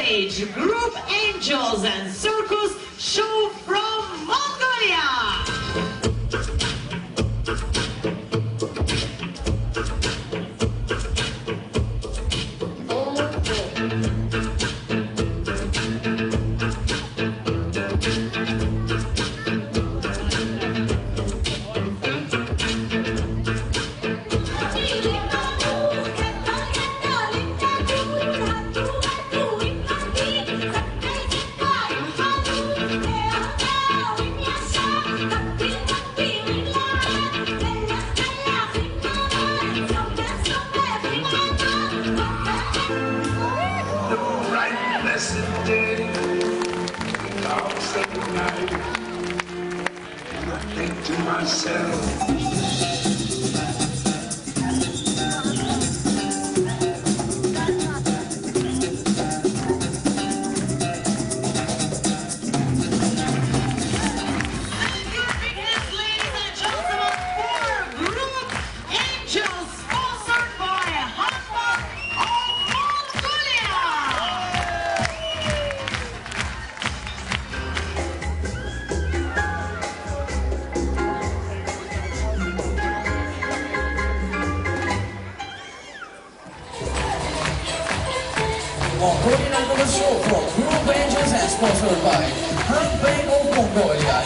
stage, Group Angels and Circus Show from Mongolia. To myself. Mongolian Idol show from Group Angels and sponsored by Handbank of Mongolia.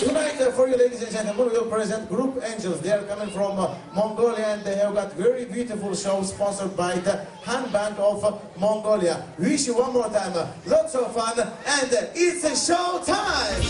Tonight, for you ladies and gentlemen, we will present Group Angels. They are coming from Mongolia and they have got very beautiful show sponsored by the Handbank of Mongolia. Wish you one more time lots of fun and it's a show time!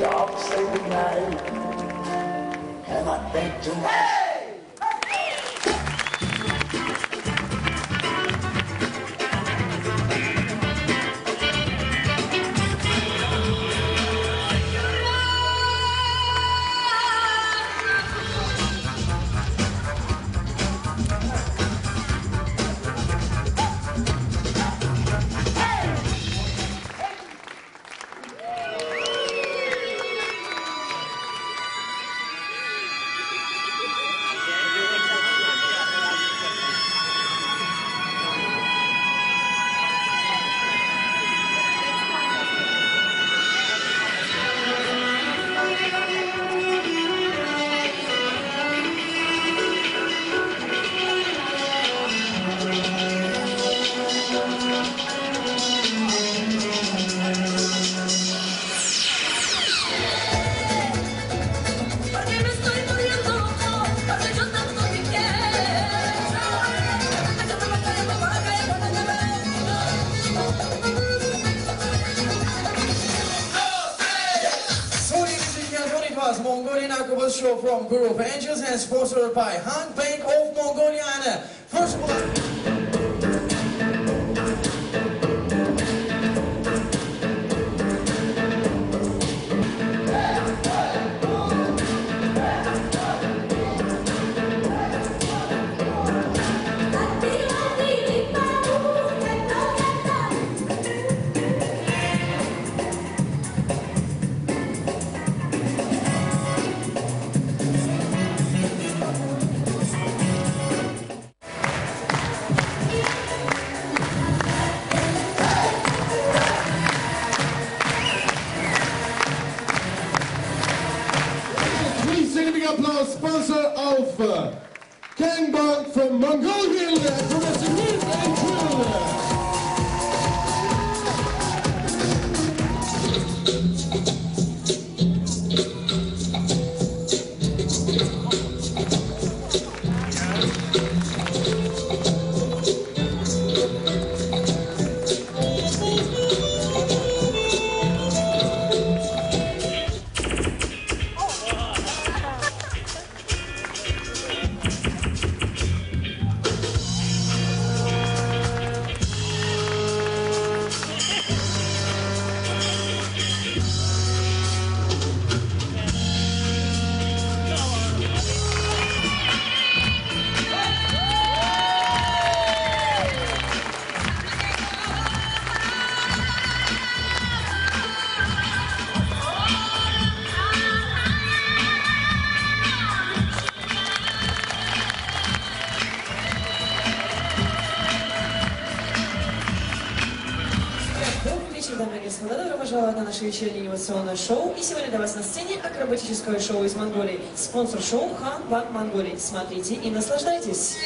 Dogs say goodnight, and I think to myself. was Mongolian Acrobat Show from Group Angels and sponsored by Han Bank of Mongolia. And first of all, applause, sponsor of Gangbang from Mongolia, Professor Group Angels. Дамы и господа, добро пожаловать на наше вечернее инновационное шоу. И сегодня для вас на сцене акробатическое шоу из Монголии. Спонсор шоу Han Bank Mongolia. Смотрите и наслаждайтесь.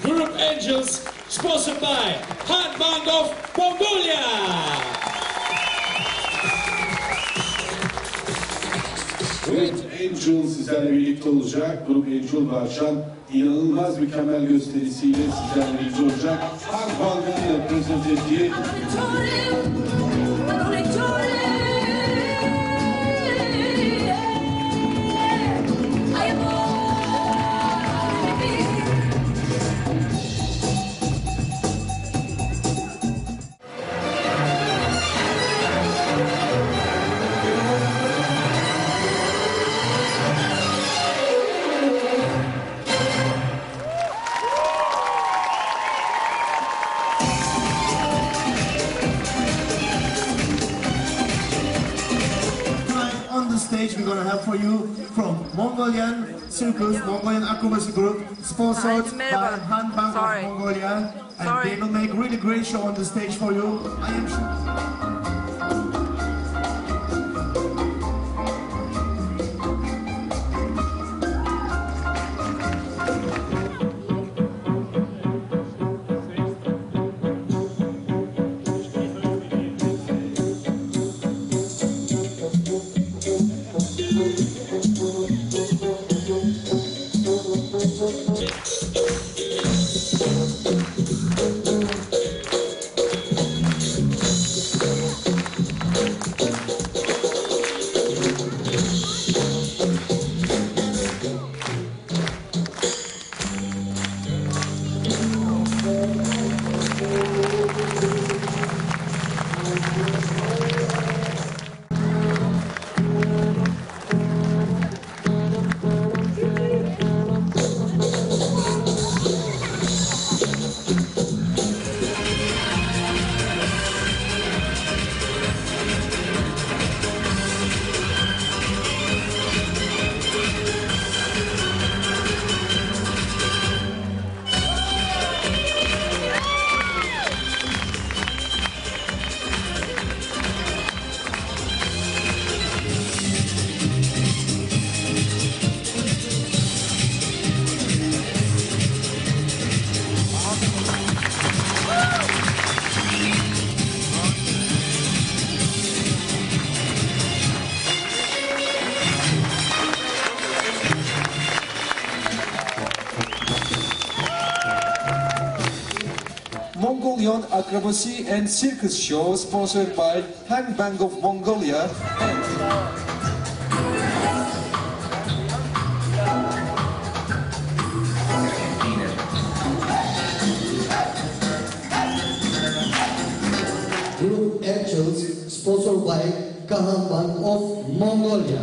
Group Angels, sponsored by Han Bank of Mongolia. Group Angels sizlerle birlikte olacak. Group Angel Varşan inanılmaz mükemmel gösterisiyle sizlerle birlikte olacak. Han Bank'ın reprezent ettiği stage we're going to have for you from Mongolian Circus, Mongolian Acrobacy Group, sponsored by Han Bank of Mongolia, and they will make really great show on the stage for you. I am sure. Mongolian acrobacy and circus show sponsored by Han Bank of Mongolia. Group Angels, sponsored by Han Bank of Mongolia.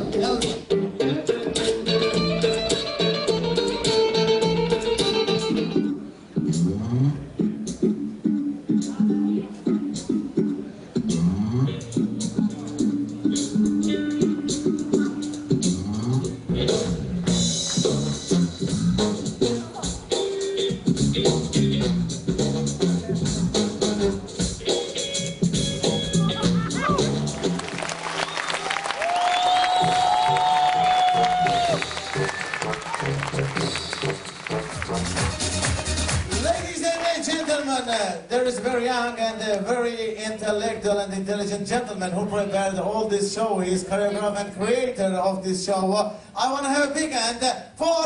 There is very young and very intellectual and intelligent gentleman who prepared all this show. He is choreographer and creator of this show. I want to have a big hand for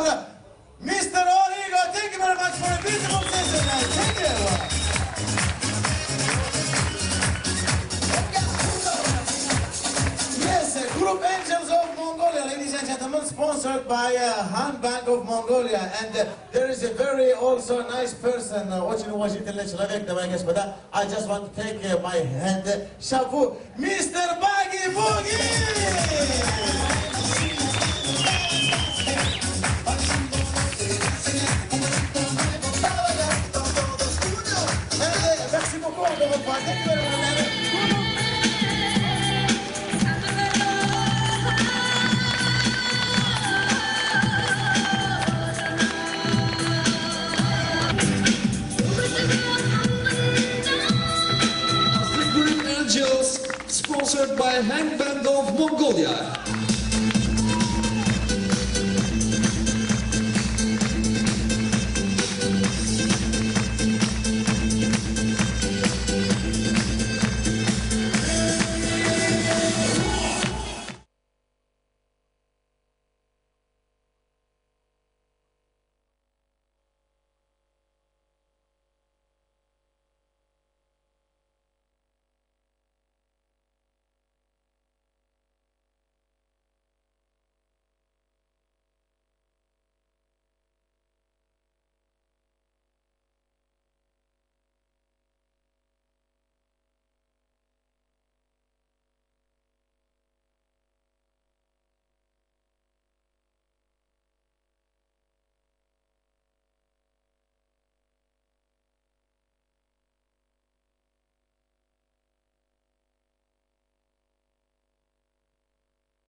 Mr. Origo. Thank you very much for a beautiful session. Thank you. Yes, Group Angels of Mongolia, ladies and gentlemen, sponsored by Han Bank of Mongolia. And there is a very also nice person, очень уважительный человек, давай, господа. I just want to take my hand, Shabu, Mr. Bagi Boogie! Merci beaucoup, encore une fois. Thank you very much. Sponsored by Han Bank of Mongolia.